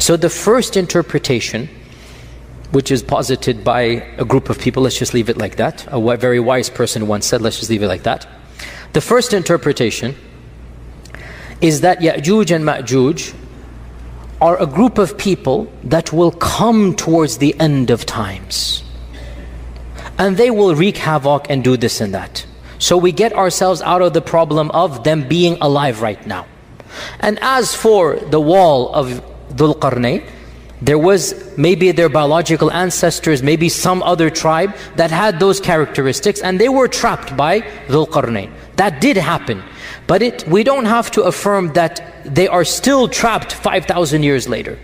So the first interpretation, which is posited by a group of people, let's just leave it like that. A very wise person once said, let's just leave it like that. The first interpretation is that Ya'juj and Ma'juj are a group of people that will come towards the end of times. And they will wreak havoc and do this and that. So we get ourselves out of the problem of them being alive right now. And as for the wall of Dhul Qarnayn, there was maybe their biological ancestors, maybe some other tribe that had those characteristics, and they were trapped by Dhul Qarnayn. That did happen. But we don't have to affirm that they are still trapped 5,000 years later.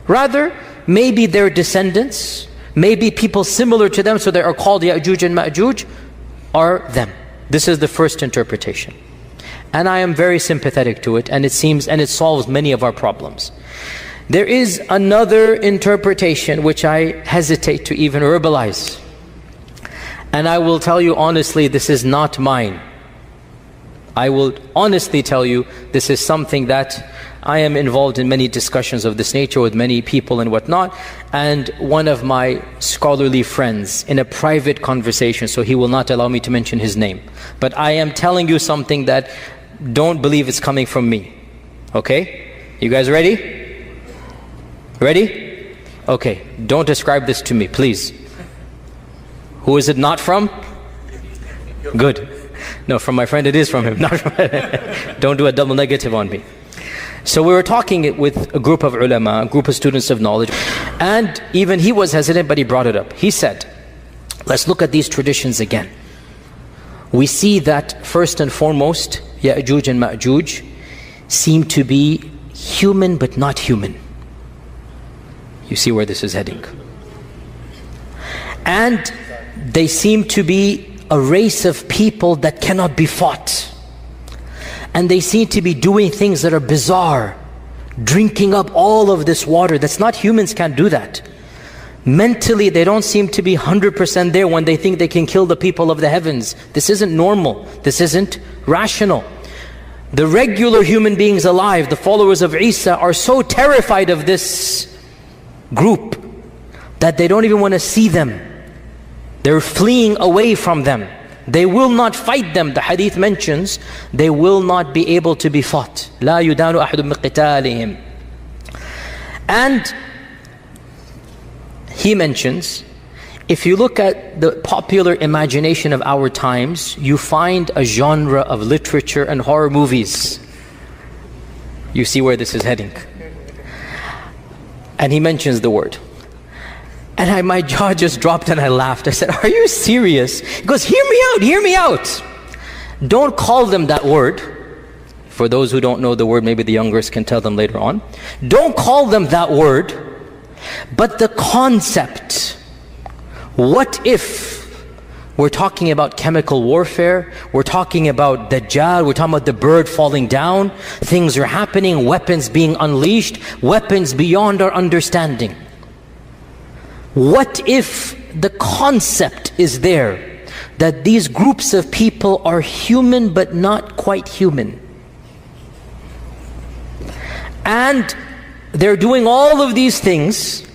Rather, maybe their descendants, maybe people similar to them, so they are called Ya'juj and Ma'juj, are them. This is the first interpretation. And I am very sympathetic to it, and it solves many of our problems. There is another interpretation which I hesitate to even verbalize. And I will tell you honestly, this is not mine. I will honestly tell you, this is something that I am involved in many discussions of this nature with many people and whatnot. And one of my scholarly friends, in a private conversation, so he will not allow me to mention his name, but I am telling you something that don't believe it's coming from me. Okay? You guys ready? Ready? Okay, don't describe this to me, please. Who is it not from? Good. No, from my friend it is from him. Not from Don't do a double negative on me. So we were talking with a group of ulama, a group of students of knowledge, and even he was hesitant, but he brought it up. He said, let's look at these traditions again. We see that first and foremost, Ya'juj and Ma'juj seem to be human but not human. You see where this is heading. And they seem to be a race of people that cannot be fought. And they seem to be doing things that are bizarre, drinking up all of this water. That's not, humans can't do that. Mentally, they don't seem to be 100% there when they think they can kill the people of the heavens. This isn't normal. This isn't rational. The regular human beings alive, the followers of Isa, are so terrified of this group that they don't even want to see them. They're fleeing away from them. They will not fight them. The hadith mentions they will not be able to be fought. لا يدان أحد من قتالهم. And he mentions, if you look at the popular imagination of our times, you find a genre of literature and horror movies. You see where this is heading. And he mentions the word. And my jaw just dropped and I laughed. I said, are you serious? He goes, hear me out. Don't call them that word. For those who don't know the word, maybe the youngers can tell them later on. Don't call them that word, but the concept. What if we're talking about chemical warfare, we're talking about Dajjal, we're talking about the bird falling down, things are happening, weapons being unleashed, weapons beyond our understanding. What if the concept is there that these groups of people are human but not quite human? And they're doing all of these things,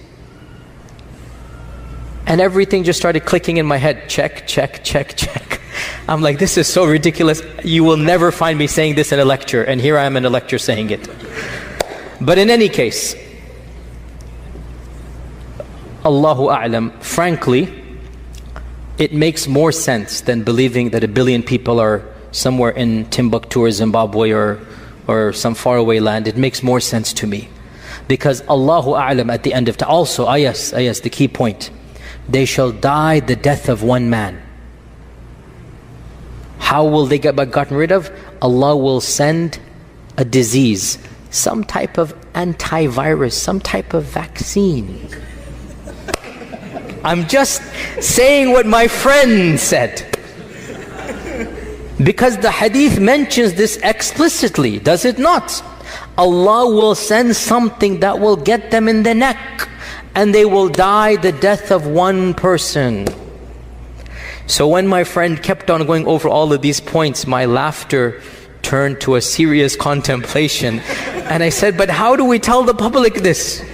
and everything just started clicking in my head. Check, check, check, check. I'm like, this is so ridiculous. You will never find me saying this in a lecture, and here I am in a lecture saying it. But in any case, Allahu A'lam, frankly, it makes more sense than believing that 1 billion people are somewhere in Timbuktu or Zimbabwe or some faraway land. It makes more sense to me. Because Allahu A'lam at the end of time, also, yes, the key point. They shall die the death of one man. How will they get gotten rid of? Allah will send a disease, some type of antivirus, some type of vaccine. I'm just saying what my friend said. Because the hadith mentions this explicitly, does it not? Allah will send something that will get them in the neck, and they will die the death of one person. So when my friend kept on going over all of these points, my laughter turned to a serious contemplation. And I said, but how do we tell the public this?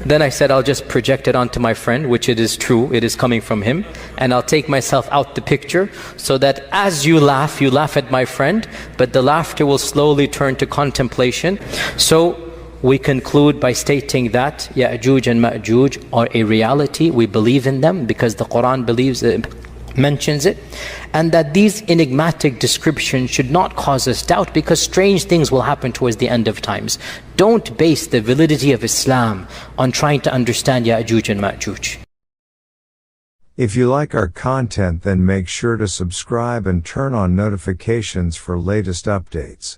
Then I said, I'll just project it onto my friend, which it is true, it is coming from him, and I'll take myself out the picture, so that as you laugh at my friend, but the laughter will slowly turn to contemplation. So we conclude by stating that Ya'juj and Ma'juj are a reality. We believe in them because the Quran mentions it, and that these enigmatic descriptions should not cause us doubt, because strange things will happen towards the end of times. Don't base the validity of Islam on trying to understand Ya'juj and Ma'juj. If you like our content, then make sure to subscribe and turn on notifications for latest updates.